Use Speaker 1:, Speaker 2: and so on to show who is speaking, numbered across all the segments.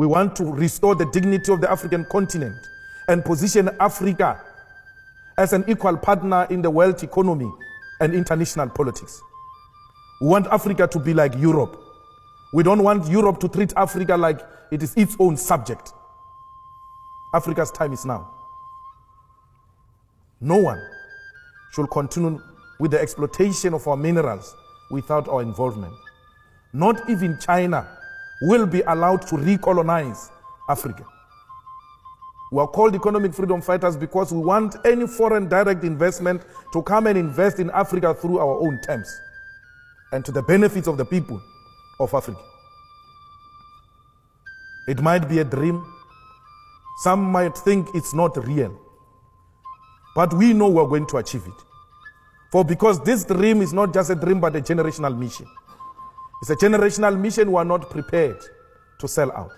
Speaker 1: We want to restore the dignity of the African continent and position Africa as an equal partner in the world economy and international politics. We want Africa to be like Europe. We don't want Europe to treat Africa like it is its own subject. Africa's time is now. No one should continue with the exploitation of our minerals without our involvement. Not even China will be allowed to recolonize Africa. We are called economic freedom fighters because we want any foreign direct investment to come and invest in Africa through our own terms and to the benefits of the people of Africa. It might be a dream. Some might think it's not real. But we know we're going to achieve it. For because this dream is not just a dream but a generational mission. It's a generational mission we are not prepared to sell out.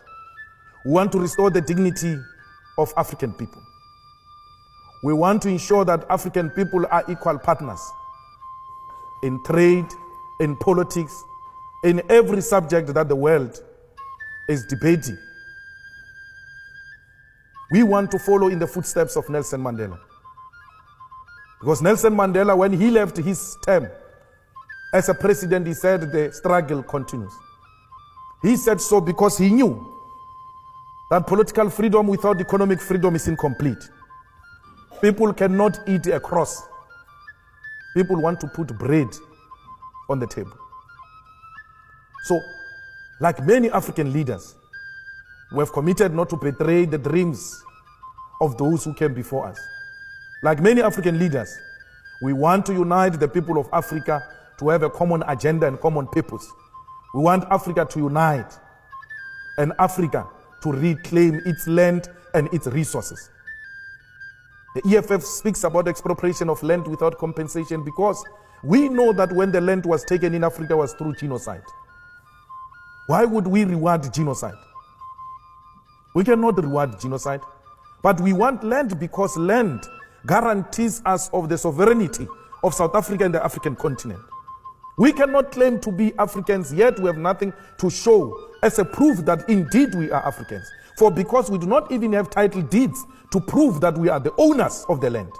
Speaker 1: We want to restore the dignity of African people. We want to ensure that African people are equal partners in trade, in politics, in every subject that the world is debating. We want to follow in the footsteps of Nelson Mandela. Because Nelson Mandela, when he left his term as a president, he said the struggle continues. He said so because he knew that political freedom without economic freedom is incomplete. People cannot eat a cross. People want to put bread on the table. So, like many African leaders, we have committed not to betray the dreams of those who came before us. Like many African leaders, we want to unite the people of Africa to have a common agenda and common purpose. We want Africa to unite and Africa to reclaim its land and its resources. The EFF speaks about expropriation of land without compensation because we know that when the land was taken in Africa was through genocide. Why would we reward genocide? We cannot reward genocide, but we want land because land guarantees us of the sovereignty of South Africa and the African continent. We cannot claim to be Africans, yet we have nothing to show as a proof that indeed we are Africans. For because we do not even have title deeds to prove that we are the owners of the land.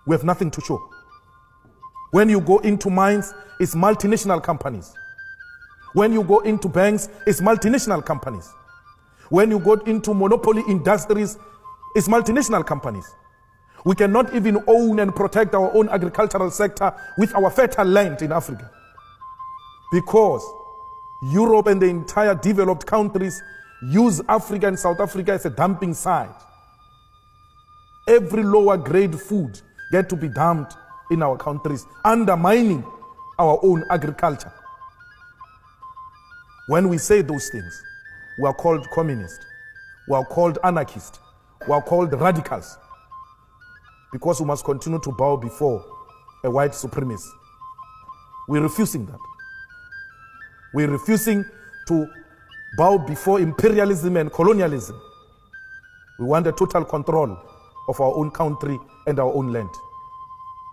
Speaker 1: We have nothing to show. When you go into mines, it's multinational companies. When you go into banks, it's multinational companies. When you go into monopoly industries, it's multinational companies. We cannot even own and protect our own agricultural sector with our fertile land in Africa. Because Europe and the entire developed countries use Africa and South Africa as a dumping site. Every lower grade food gets to be dumped in our countries, undermining our own agriculture. When we say those things, we are called communists, we are called anarchists, we are called radicals, because we must continue to bow before a white supremacist. We're refusing that. We're refusing to bow before imperialism and colonialism. We want a total control of our own country and our own land.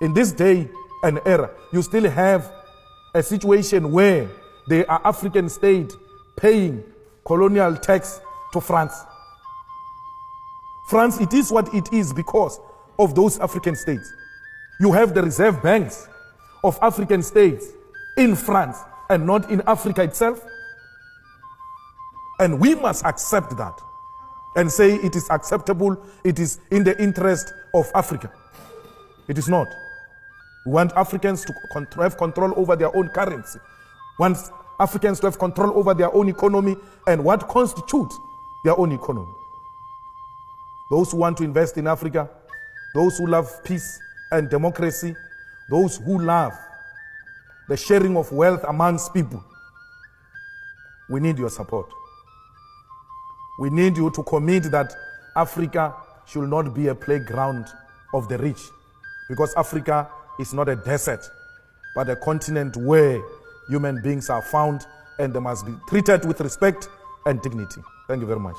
Speaker 1: In this day and era, you still have a situation where there are African states paying colonial tax to France. France, it is what it is because of those African states. You have the reserve banks of African states in France and not in Africa itself. And we must accept that and say it is acceptable, it is in the interest of Africa. It is not. We want Africans to have control over their own currency. We want Africans to have control over their own economy and what constitutes their own economy. Those who want to invest in Africa, those who love peace and democracy, those who love the sharing of wealth amongst people, we need your support. We need you to commit that Africa should not be a playground of the rich, because Africa is not a desert, but a continent where human beings are found and they must be treated with respect and dignity. Thank you very much.